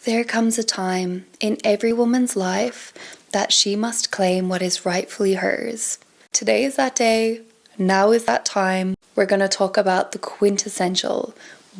There comes a time in every woman's life that she must claim what is rightfully hers. Today is that day. Now is that time. We're going to talk about the quintessential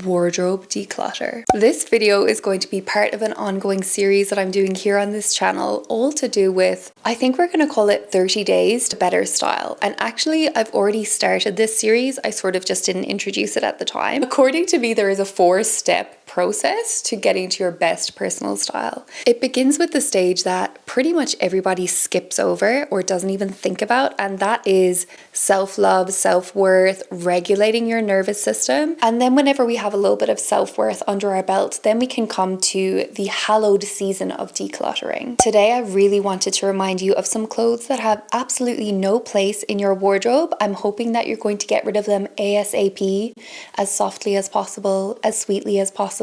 wardrobe declutter. This video is going to be part of an ongoing series that I'm doing here on this channel, all to do with, I think we're going to call it 30 days to better style. And actually, I've already started this series. I sort of just didn't introduce it at the time. According to me, there is a 4-step process to getting to your best personal style. It begins with the stage that pretty much everybody skips over or doesn't even think about, and that is self-love, self-worth, regulating your nervous system. And then whenever we have a little bit of self-worth under our belt, then we can come to the hallowed season of decluttering. Today, I really wanted to remind you of some clothes that have absolutely no place in your wardrobe. I'm hoping that you're going to get rid of them ASAP, as softly as possible, as sweetly as possible,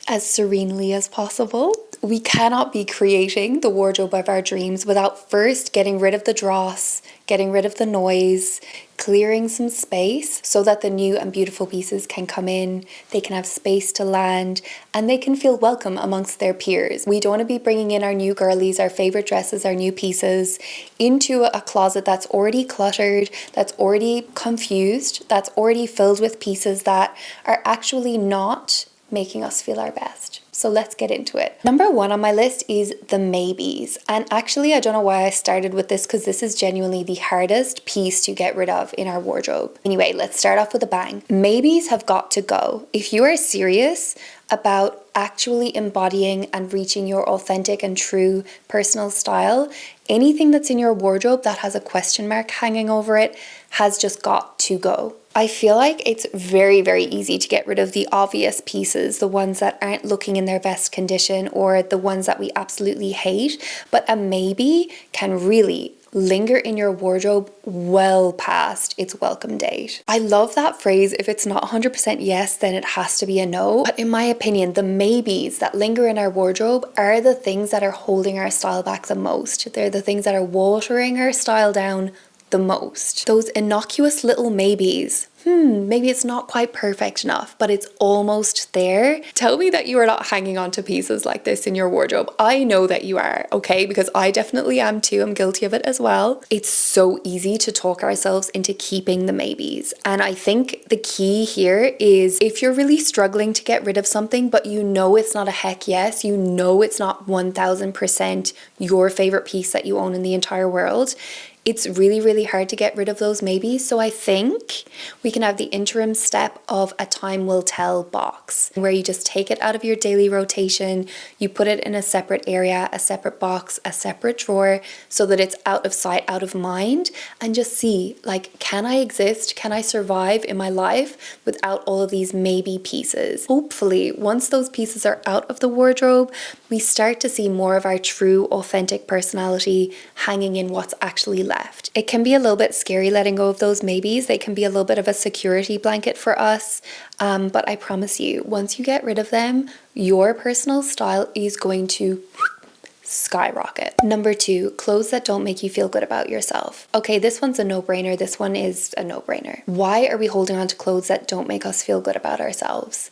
as serenely as possible. We cannot be creating the wardrobe of our dreams without first getting rid of the dross, getting rid of the noise, clearing some space so that the new and beautiful pieces can come in, they can have space to land, and they can feel welcome amongst their peers. We don't want to be bringing in our new girlies, our favorite dresses, our new pieces into a closet that's already cluttered, that's already confused, that's already filled with pieces that are actually not making us feel our best. So let's get into it. Number 1 on my list is the Maybes. And actually, I don't know why I started with this, because this is genuinely the hardest piece to get rid of in our wardrobe. Anyway, let's start off with a bang. Maybes have got to go. If you are serious about actually embodying and reaching your authentic and true personal style, anything that's in your wardrobe that has a question mark hanging over it has just got to go. I feel like it's very, very easy to get rid of the obvious pieces, the ones that aren't looking in their best condition or the ones that we absolutely hate, but a maybe can really linger in your wardrobe well past its welcome date. I love that phrase, if it's not 100% yes, then it has to be a no. But in my opinion, the maybes that linger in our wardrobe are the things that are holding our style back the most. They're the things that are watering our style down the most. Those innocuous little maybes. Maybe it's not quite perfect enough, but it's almost there. Tell me that you are not hanging on to pieces like this in your wardrobe. I know that you are, okay? Because I definitely am too. I'm guilty of it as well. It's so easy to talk ourselves into keeping the maybes. And I think the key here is, if you're really struggling to get rid of something, but you know it's not a heck yes, you know it's not 1000% your favorite piece that you own in the entire world, it's really, really hard to get rid of those maybes. So I think we can have the interim step of a time will tell box, where you just take it out of your daily rotation, you put it in a separate area, a separate box, a separate drawer, so that it's out of sight, out of mind, and just see, like, can I exist? Can I survive in my life without all of these maybe pieces? Hopefully, once those pieces are out of the wardrobe, we start to see more of our true, authentic personality hanging in what's actually left. It can be a little bit scary letting go of those maybes. They can be a little bit of a security blanket for us. But I promise you, once you get rid of them, your personal style is going to skyrocket. Number 2, clothes that don't make you feel good about yourself. Okay, this one's a no-brainer. This one is a no-brainer. Why are we holding on to clothes that don't make us feel good about ourselves?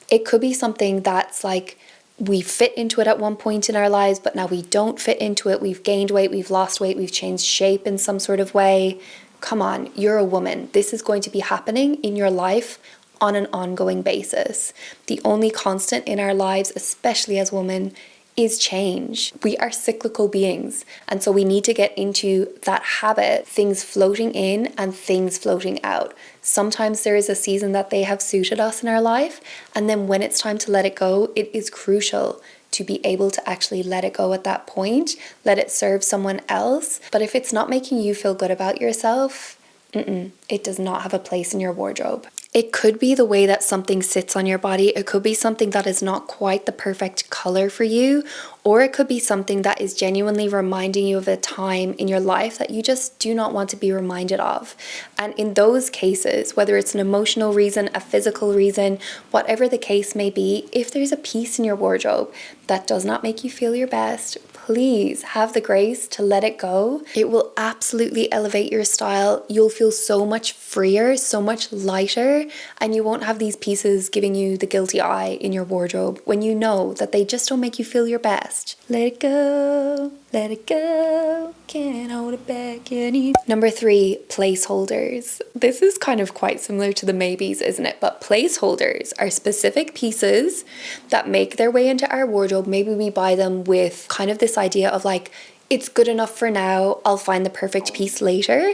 It could be something that's like, we fit into it at one point in our lives, but now we don't fit into it. We've gained weight, we've lost weight, we've changed shape in some sort of way. Come on, you're a woman. This is going to be happening in your life on an ongoing basis. The only constant in our lives, especially as women, is change. We are cyclical beings, and so we need to get into that habit, things floating in and things floating out. Sometimes there is a season that they have suited us in our life, and then when it's time to let it go, it is crucial to be able to actually let it go at that point, let it serve someone else. But if it's not making you feel good about yourself, it does not have a place in your wardrobe. It could be the way that something sits on your body. It could be something that is not quite the perfect color for you, or it could be something that is genuinely reminding you of a time in your life that you just do not want to be reminded of. And in those cases, whether it's an emotional reason, a physical reason, whatever the case may be, if there's a piece in your wardrobe that does not make you feel your best, please have the grace to let it go. It will absolutely elevate your style. You'll feel so much freer, so much lighter, and you won't have these pieces giving you the guilty eye in your wardrobe when you know that they just don't make you feel your best. Let it go, let it go, can't hold it back anymore. Number 3, placeholders. This is kind of quite similar to the Maybes, isn't it? But placeholders are specific pieces that make their way into our wardrobe. Maybe we buy them with kind of this idea of like, it's good enough for now, I'll find the perfect piece later.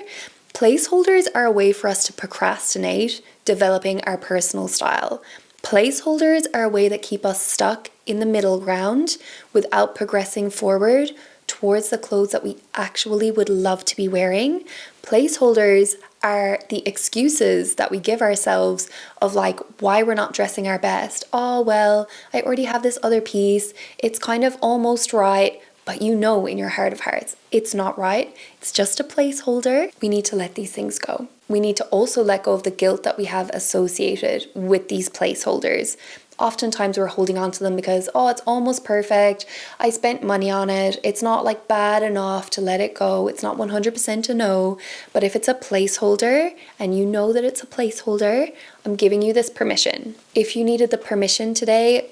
Placeholders are a way for us to procrastinate developing our personal style. Placeholders are a way that keep us stuck in the middle ground without progressing forward towards the clothes that we actually would love to be wearing. Placeholders are the excuses that we give ourselves of like why we're not dressing our best. Oh, well, I already have this other piece. It's kind of almost right, but you know in your heart of hearts, it's not right. It's just a placeholder. We need to let these things go. We need to also let go of the guilt that we have associated with these placeholders. Oftentimes we're holding on to them because, oh, it's almost perfect. I spent money on it. It's not like bad enough to let it go. It's not 100% a no. But if it's a placeholder and you know that it's a placeholder, I'm giving you this permission. If you needed the permission today,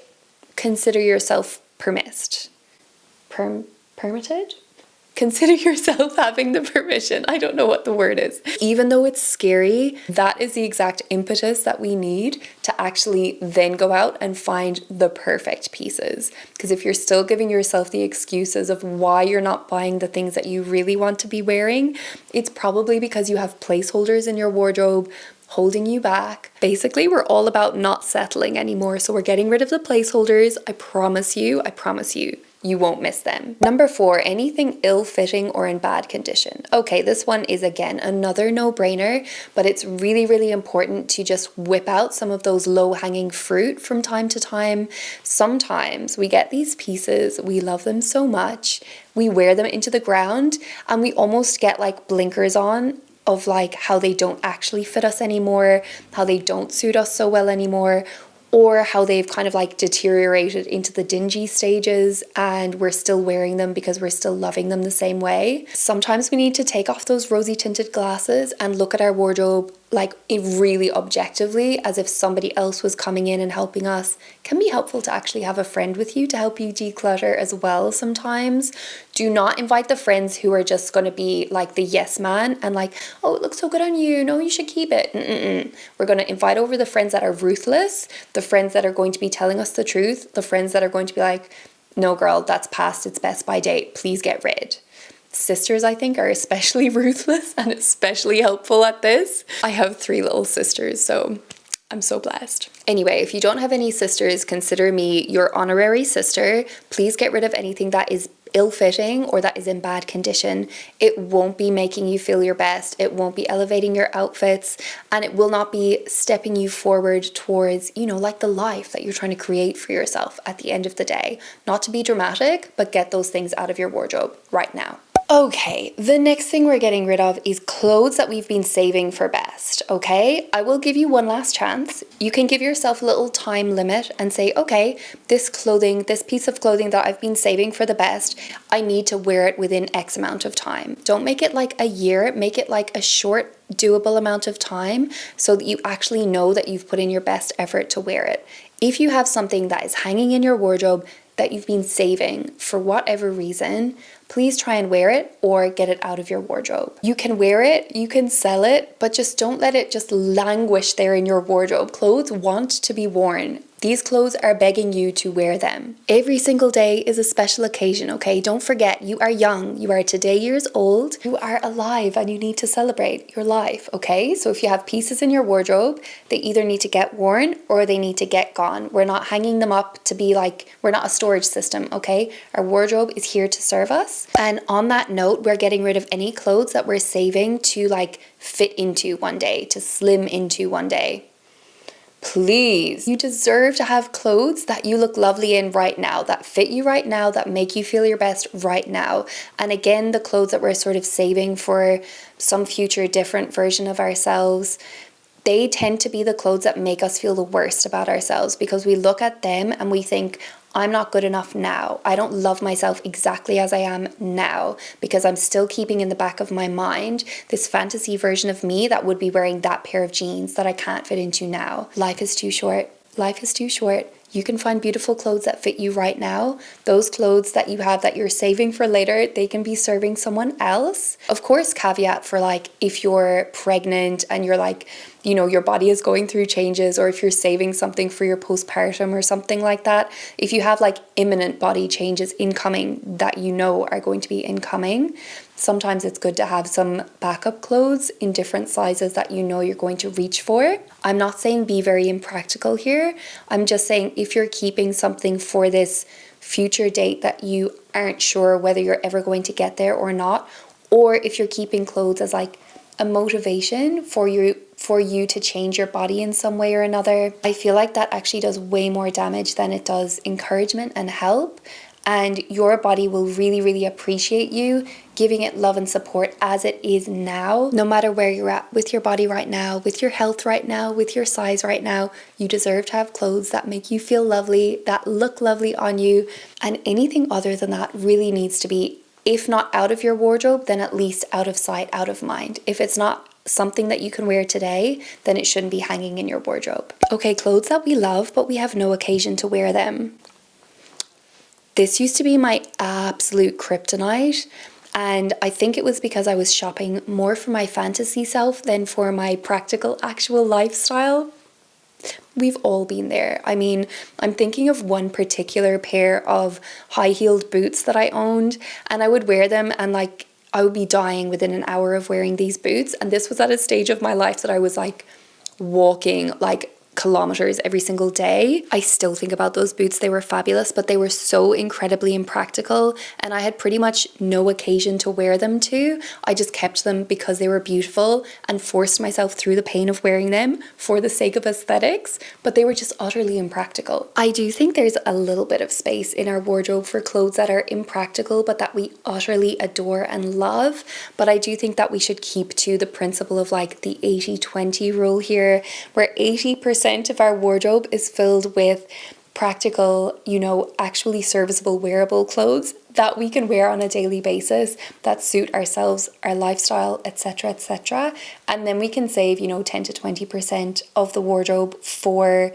consider yourself permitted? Consider yourself having the permission. I don't know what the word is. Even though it's scary, that is the exact impetus that we need to actually then go out and find the perfect pieces. Because if you're still giving yourself the excuses of why you're not buying the things that you really want to be wearing, it's probably because you have placeholders in your wardrobe holding you back. Basically, we're all about not settling anymore. So we're getting rid of the placeholders. I promise you, you won't miss them. Number 4, anything ill-fitting or in bad condition. Okay, this one is again another no-brainer, but it's really, really important to just whip out some of those low-hanging fruit from time to time. Sometimes we get these pieces, we love them so much, we wear them into the ground, and we almost get like blinkers on of like how they don't actually fit us anymore, how they don't suit us so well anymore, or how they've kind of like deteriorated into the dingy stages and we're still wearing them because we're still loving them the same way. Sometimes we need to take off those rosy tinted glasses and look at our wardrobe like really objectively, as if somebody else was coming in and helping us. It can be helpful to actually have a friend with you to help you declutter as well sometimes. Do not invite the friends who are just going to be like the yes man and like, oh, it looks so good on you, no, you should keep it. We're going to invite over the friends that are ruthless, the friends that are going to be telling us the truth, the friends that are going to be like, no girl, that's past its best by date, please get rid. Sisters, I think, are especially ruthless and especially helpful at this. I have 3 little sisters, so I'm so blessed. Anyway, if you don't have any sisters, consider me your honorary sister. Please get rid of anything that is ill-fitting or that is in bad condition. It won't be making you feel your best. It won't be elevating your outfits, and it will not be stepping you forward towards, you know, like the life that you're trying to create for yourself at the end of the day. Not to be dramatic, but get those things out of your wardrobe right now. Okay, the next thing we're getting rid of is clothes that we've been saving for best, okay? I will give you one last chance. You can give yourself a little time limit and say, okay, this piece of clothing that I've been saving for the best, I need to wear it within X amount of time. Don't make it like a year, make it like a short, doable amount of time so that you actually know that you've put in your best effort to wear it. If you have something that is hanging in your wardrobe that you've been saving for whatever reason, please try and wear it or get it out of your wardrobe. You can wear it, you can sell it, but just don't let it just languish there in your wardrobe. Clothes want to be worn. These clothes are begging you to wear them. Every single day is a special occasion, okay? Don't forget, you are young. You are today years old. You are alive and you need to celebrate your life, okay? So if you have pieces in your wardrobe, they either need to get worn or they need to get gone. We're not hanging them up to be like, we're not a storage system, okay? Our wardrobe is here to serve us. And on that note, we're getting rid of any clothes that we're saving to like fit into one day, to slim into one day. Please, you deserve to have clothes that you look lovely in right now, that fit you right now, that make you feel your best right now. And again, the clothes that we're sort of saving for some future different version of ourselves, they tend to be the clothes that make us feel the worst about ourselves, because we look at them and we think, I'm not good enough now. I don't love myself exactly as I am now, because I'm still keeping in the back of my mind this fantasy version of me that would be wearing that pair of jeans that I can't fit into now. Life is too short. Life is too short. You can find beautiful clothes that fit you right now. Those clothes that you have that you're saving for later, they can be serving someone else. Of course, caveat for like if you're pregnant and you're like, you know, your body is going through changes, or if you're saving something for your postpartum or something like that. If you have like imminent body changes incoming that you know are going to be incoming, sometimes it's good to have some backup clothes in different sizes that you know you're going to reach for. I'm not saying be very impractical here. I'm just saying if you're keeping something for this future date that you aren't sure whether you're ever going to get there or not, or if you're keeping clothes as like a motivation for you to change your body in some way or another, I feel like that actually does way more damage than it does encouragement and help. And your body will really, really appreciate you giving it love and support as it is now. No matter where you're at with your body right now, with your health right now, with your size right now, you deserve to have clothes that make you feel lovely, that look lovely on you. And anything other than that really needs to be, if not out of your wardrobe, then at least out of sight, out of mind. If it's not something that you can wear today, then it shouldn't be hanging in your wardrobe. Okay, clothes that we love, but we have no occasion to wear them. This used to be my absolute kryptonite, and I think it was because I was shopping more for my fantasy self than for my practical, actual lifestyle. We've all been there. I mean, I'm thinking of one particular pair of high-heeled boots that I owned, and I would wear them and like I would be dying within an hour of wearing these boots. And this was at a stage of my life that I was like walking like kilometers every single day. I still think about those boots. They were fabulous, but they were so incredibly impractical, and I had pretty much no occasion to wear them to. I just kept them because they were beautiful and forced myself through the pain of wearing them for the sake of aesthetics, but they were just utterly impractical. I do think there's a little bit of space in our wardrobe for clothes that are impractical but that we utterly adore and love, but I do think that we should keep to the principle of like the 80-20 rule here, where 80% of our wardrobe is filled with practical, you know, actually serviceable, wearable clothes that we can wear on a daily basis that suit ourselves, our lifestyle, etc., etc. And then we can save, you know, 10 to 20% of the wardrobe for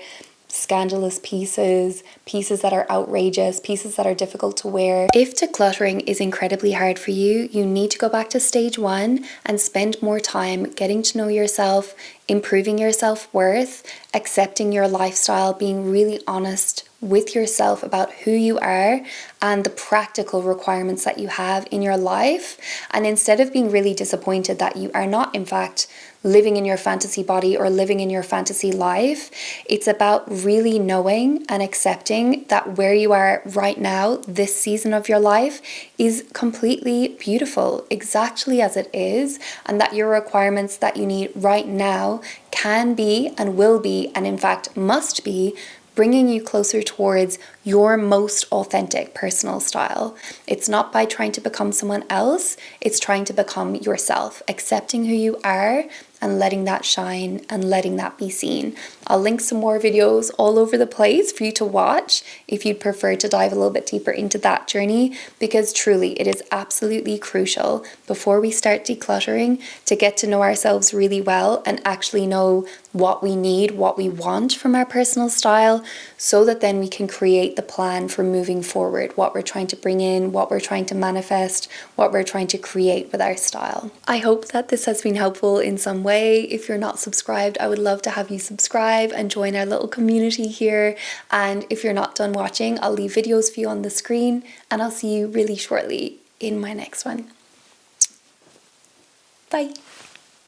scandalous pieces, pieces that are outrageous, pieces that are difficult to wear. If decluttering is incredibly hard for you, you need to go back to stage one and spend more time getting to know yourself, improving your self-worth, accepting your lifestyle, being really honest with yourself about who you are and the practical requirements that you have in your life. And instead of being really disappointed that you are not, in fact, living in your fantasy body or living in your fantasy life, it's about really knowing and accepting that where you are right now, this season of your life, is completely beautiful, exactly as it is, and that your requirements that you need right now can be and will be, and in fact must be, bringing you closer towards your most authentic personal style. It's not by trying to become someone else, it's trying to become yourself, accepting who you are and letting that shine and letting that be seen. I'll link some more videos all over the place for you to watch if you'd prefer to dive a little bit deeper into that journey, because truly it is absolutely crucial before we start decluttering to get to know ourselves really well and actually know what we need, what we want from our personal style, so that then we can create the plan for moving forward, what we're trying to bring in, what we're trying to manifest, what we're trying to create with our style. I hope that this has been helpful in some way. If you're not subscribed, I would love to have you subscribe and join our little community here. And if you're not done watching, I'll leave videos for you on the screen, and I'll see you really shortly in my next one. Bye.